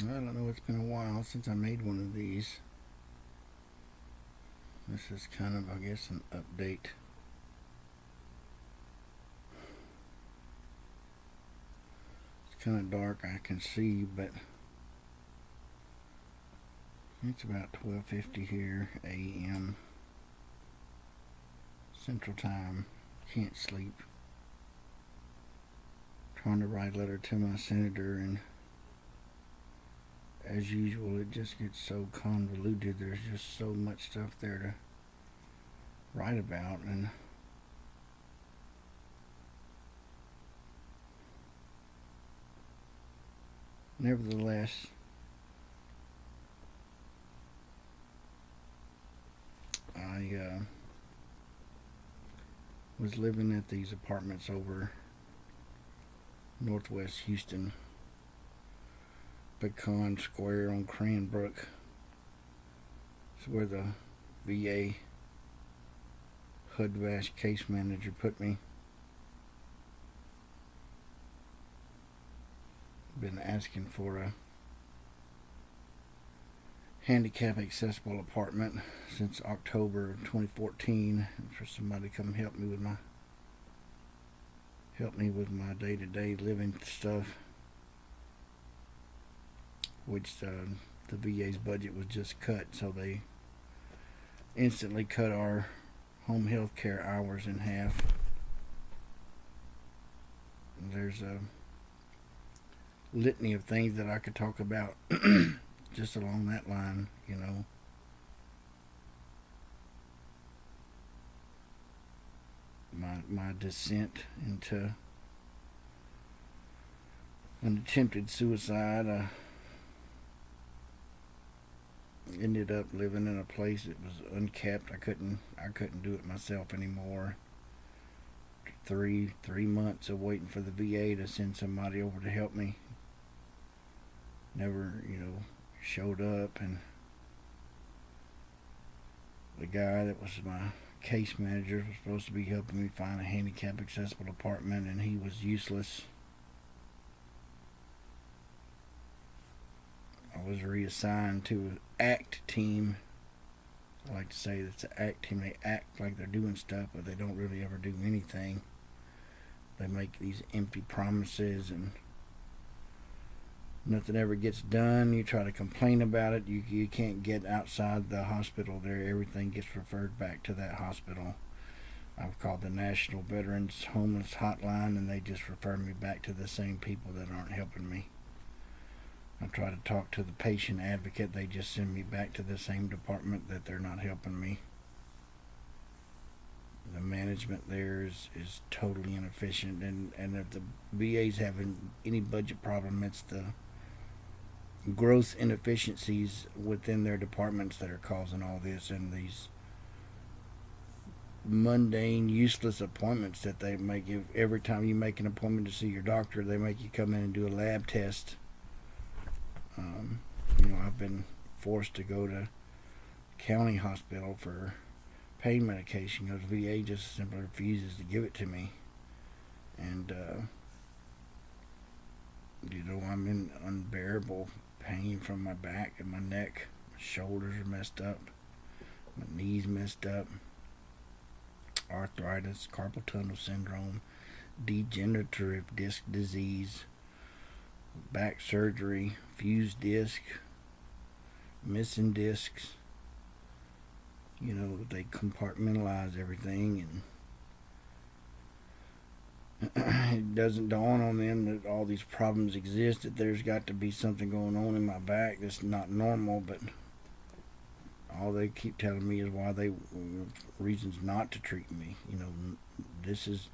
I don't know, it's been a while since I made one of these. This is kind of, I guess, an update. It's kind of dark, I can see, but it's about 12:50 here a.m. Central Time. Can't sleep. Trying to write a letter to my senator, and as usual, it just gets so convoluted. There's just so much stuff there to write about, and nevertheless, I was living at these apartments over northwest Houston, Pecan Square on Cranbrook. It's where the VA HUD-VASH case manager put me. Been asking for a handicap accessible apartment since October of 2014 for somebody to come help me with my day-to-day living stuff, which the VA's budget was just cut, so they instantly cut our home health care hours in half. There's a litany of things that I could talk about just along that line, my descent into an attempted suicide. I ended up living in a place that was unkept. I couldn't do it myself anymore. Three months of waiting for the VA to send somebody over to help me. Never, showed up, and the guy that was my case manager was supposed to be helping me find a handicap accessible apartment, and he was useless. I was reassigned to an ACT team. I like to say that's an ACT team. They act like they're doing stuff, but they don't really ever do anything. They make these empty promises, and nothing ever gets done. You try to complain about it. You can't get outside the hospital there. Everything gets referred back to that hospital. I've called the National Veterans Homeless Hotline, and they just refer me back to the same people that aren't helping me. I try to talk to the patient advocate. They just send me back to the same department that they're not helping me. The management there is totally inefficient, and if the VA's having any budget problem, it's the gross inefficiencies within their departments that are causing all this, and these mundane, useless appointments that they make. Every time you make an appointment to see your doctor, they make you come in and do a lab test. I've been forced to go to county hospital for pain medication because VA just simply refuses to give it to me. And I'm in unbearable pain from my back and my neck. My shoulders are messed up, my knees messed up, arthritis, carpal tunnel syndrome, degenerative disc disease, back surgery, fused disc, missing discs. They compartmentalize everything, and it doesn't dawn on them that all these problems exist, that there's got to be something going on in my back that's not normal, but all they keep telling me is reasons not to treat me. This is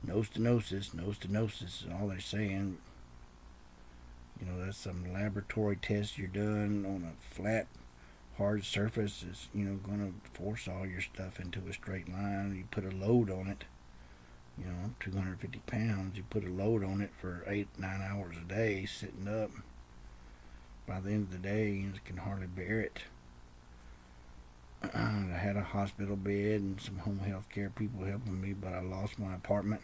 no stenosis, all they're saying. That's some laboratory test you're done on a flat, hard surface is, going to force all your stuff into a straight line. You put a load on it, 250 pounds. You put a load on it for 8-9 hours a day, sitting up. By the end of the day, you can hardly bear it. I had a hospital bed and some home health care people helping me, but I lost my apartment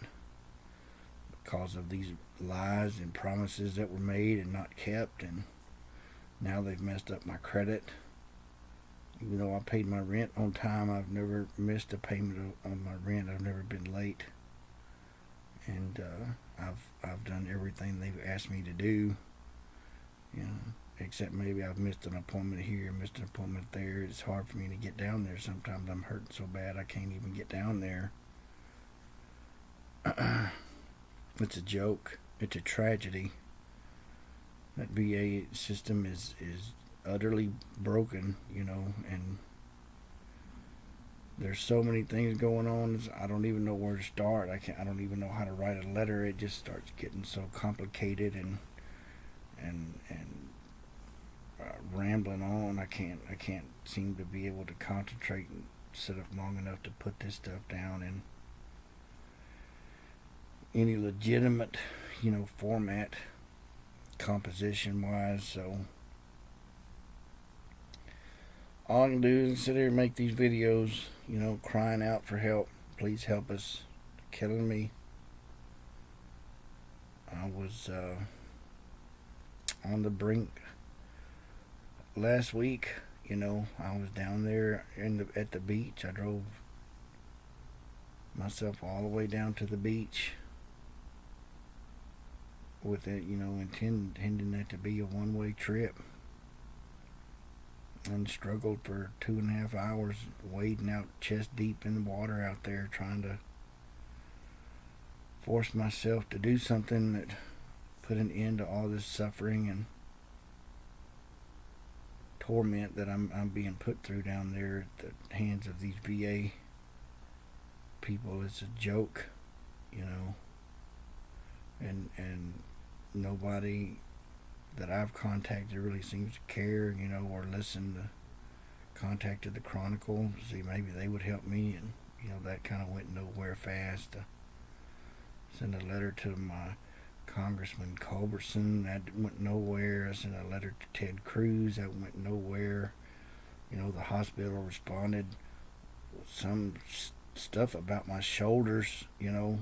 because of these lies and promises that were made and not kept. And Now they've messed up my credit. Even though I paid my rent on time, I've never missed a payment on my rent. I've never been late, and I've done everything they've asked me to do. You know, except maybe I've missed an appointment here, missed an appointment there. It's hard for me to get down there. Sometimes I'm hurting so bad I can't even get down there. It's a joke. It's a tragedy. That VA system is utterly broken, you know, and there's so many things going on. I don't even know where to start. I don't even know how to write a letter. It just starts getting so complicated and rambling on. I can't seem to be able to concentrate and sit up long enough to put this stuff down in any legitimate, you know, format, composition wise. So all I can do is sit here and make these videos, you know, crying out for help. Please help us. Killing me. I was on the brink last week. You know, I was down there at the beach. I drove myself all the way down to the beach with it, you know, intending that to be a one-way trip, and struggled for 2.5 hours wading out chest deep in the water out there, trying to force myself to do something that put an end to all this suffering and torment that I'm being put through down there at the hands of these VA people. It's a joke, you know, and nobody that I've contacted really seems to care, you know, or listen. Contacted the Chronicle to see maybe they would help me, and you know, that kind of went nowhere fast. Sent a letter to my Congressman Culberson, that went nowhere. I sent a letter to Ted Cruz, that went nowhere. You know, the hospital responded with some stuff about my shoulders, you know,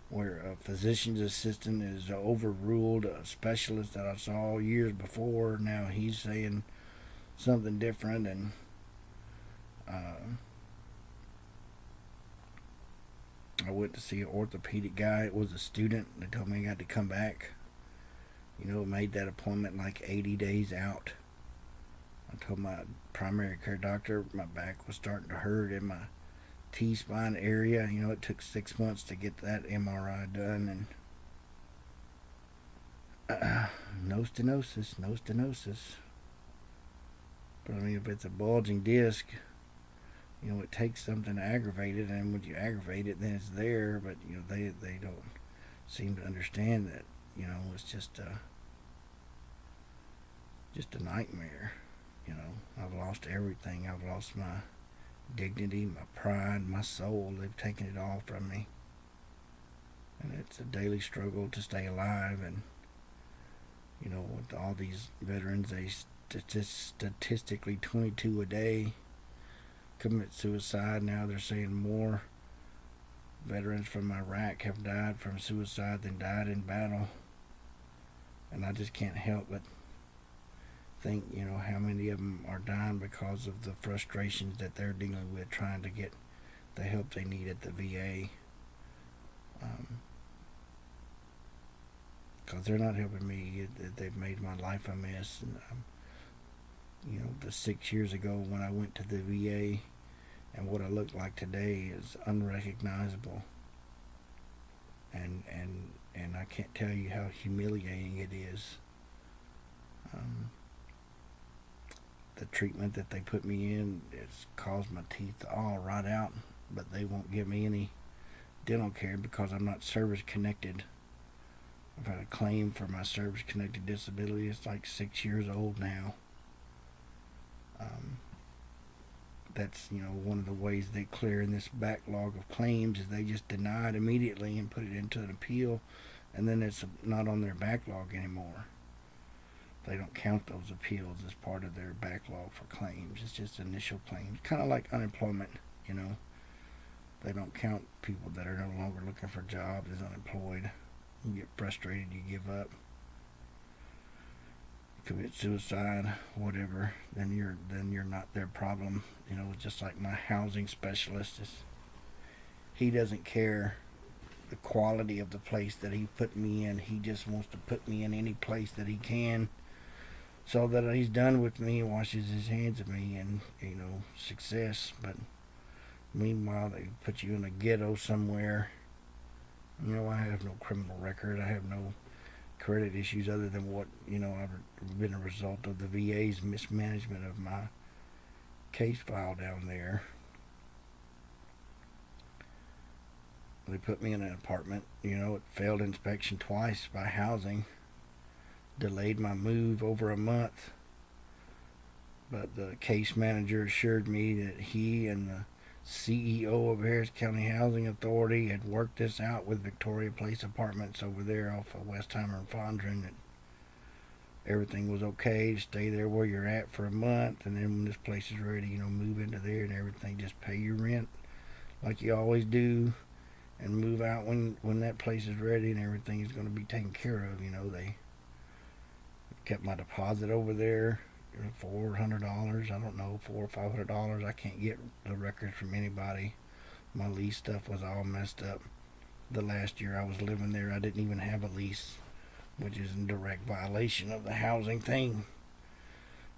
where a physician's assistant is overruled a specialist that I saw years before. Now he's saying something different, and I went to see an orthopedic guy. It was a student. They told me I got to come back. You know, made that appointment like 80 days out. I told my primary care doctor my back was starting to hurt in my T-spine area. You know, it took 6 months to get that MRI done, and no stenosis. But I mean, if it's a bulging disc, you know, it takes something to aggravate it, and when you aggravate it, then it's there. But you know, they don't seem to understand that. You know, it's just a nightmare. You know, I've lost everything. I've lost my dignity, my pride, my soul. They've taken it all from me, and it's a daily struggle to stay alive. And you know, with all these veterans, they statistically 22 a day commit suicide. Now they're saying more veterans from Iraq have died from suicide than died in battle, and I just can't help but think, you know, how many of them are dying because of the frustrations that they're dealing with trying to get the help they need at the VA. Because they're not helping me. They've made my life a mess. And you know, the 6 years ago when I went to the VA and what I look like today is unrecognizable. And I can't tell you how humiliating it is. The treatment that they put me in, it's caused my teeth to all rot out, but they won't give me any dental care because I'm not service connected. I've had a claim for my service connected disability. It's like 6 years old now. That's, you know, one of the ways they clear in this backlog of claims is they just deny it immediately and put it into an appeal, and then it's not on their backlog anymore. They don't count those appeals as part of their backlog for claims. It's just initial claims, kind of like unemployment, you know. They don't count people that are no longer looking for jobs as unemployed. You get frustrated, you give up. commit suicide, whatever, then you're not their problem. You know, just like my housing specialist he doesn't care the quality of the place that he put me in. He just wants to put me in any place that he can, so that he's done with me and washes his hands of me, and success. But meanwhile, they put you in a ghetto somewhere. I have no criminal record. I have no credit issues other than what I've been a result of the VA's mismanagement of my case file down there. They put me in an apartment. It failed inspection twice by housing. Delayed my move over a month. But the case manager assured me that he and the CEO of Harris County Housing Authority had worked this out with Victoria Place Apartments over there off of Westheimer and Fondren, that everything was okay to stay there where you're at for a month, and then when this place is ready, move into there and everything. Just pay your rent like you always do, and move out when that place is ready, and everything is going to be taken care of. They kept my deposit over there, $400. I don't know, $400 or $500. I can't get the records from anybody. My lease stuff was all messed up. The last year I was living there, I didn't even have a lease, which is in direct violation of the housing thing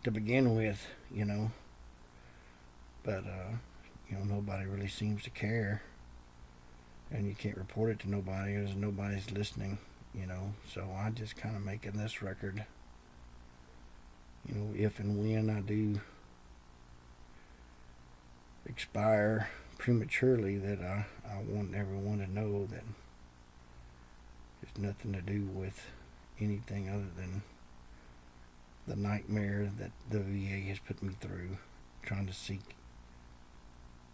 to begin with. But nobody really seems to care, and you can't report it to nobody because nobody's listening. So I just kind of making this record. If and when I do expire prematurely, that I want everyone to know that it's nothing to do with anything other than the nightmare that the VA has put me through, trying to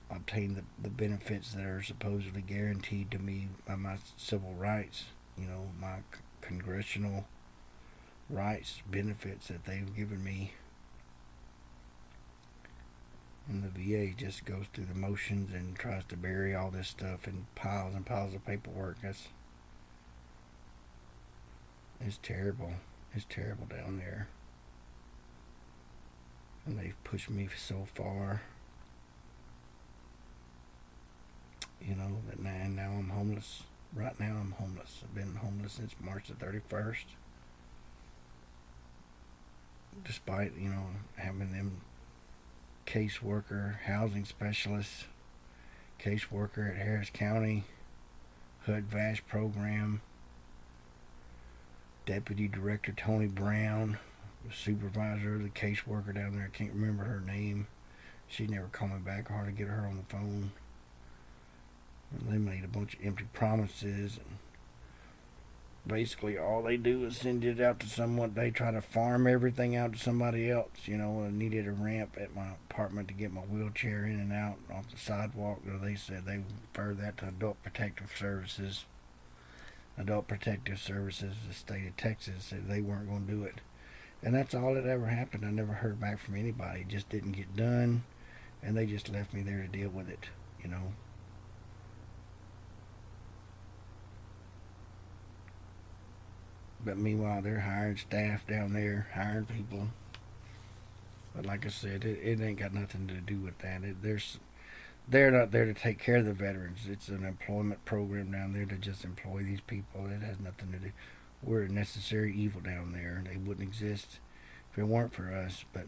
obtain the benefits that are supposedly guaranteed to me by my civil rights, my congressional rights, benefits that they've given me. And the VA just goes through the motions and tries to bury all this stuff in piles and piles of paperwork. It's terrible. It's terrible down there. And they've pushed me so far. That now I'm homeless. Right now I'm homeless. I've been homeless since March the 31st. Despite, having them caseworker, housing specialist, caseworker at Harris County, HUD-VASH program, Deputy Director Tony Brown, the supervisor of the caseworker down there, I can't remember her name. She never called me back. I hardly get her on the phone. And they made a bunch of empty promises, and basically all they do is send it out to someone. They try to farm everything out to somebody else. I needed a ramp at my apartment to get my wheelchair in and out off the sidewalk. They said they referred that to Adult Protective Services. Adult Protective Services, the state of Texas, said they weren't going to do it. And that's all that ever happened. I never heard back from anybody. It just didn't get done, and they just left me there to deal with it. But meanwhile, they're hiring staff down there, hiring people. But like I said, it ain't got nothing to do with that. They're not there to take care of the veterans. It's an employment program down there to just employ these people. It has nothing to do. We're a necessary evil down there. They wouldn't exist if it weren't for us. But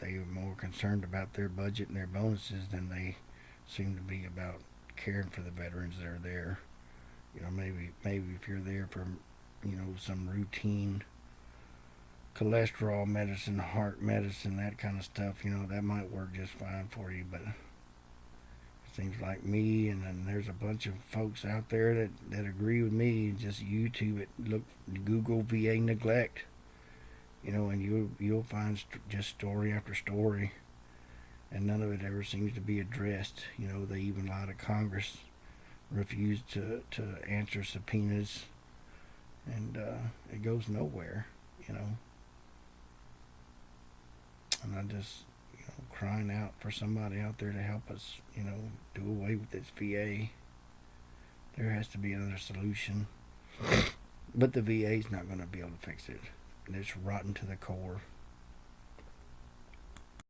they are more concerned about their budget and their bonuses than they seem to be about caring for the veterans that are there. Maybe if you're there for, some routine cholesterol medicine, heart medicine, that kind of stuff, that might work just fine for you. But it seems like me, and then there's a bunch of folks out there that agree with me. Just YouTube it, Google VA neglect, and you'll find just story after story, and none of it ever seems to be addressed. They even lie to Congress, refused to answer subpoenas, and it goes nowhere. And I just crying out for somebody out there to help us do away with this VA. There has to be another solution, but the VA's not going to be able to fix it. it's rotten to the core.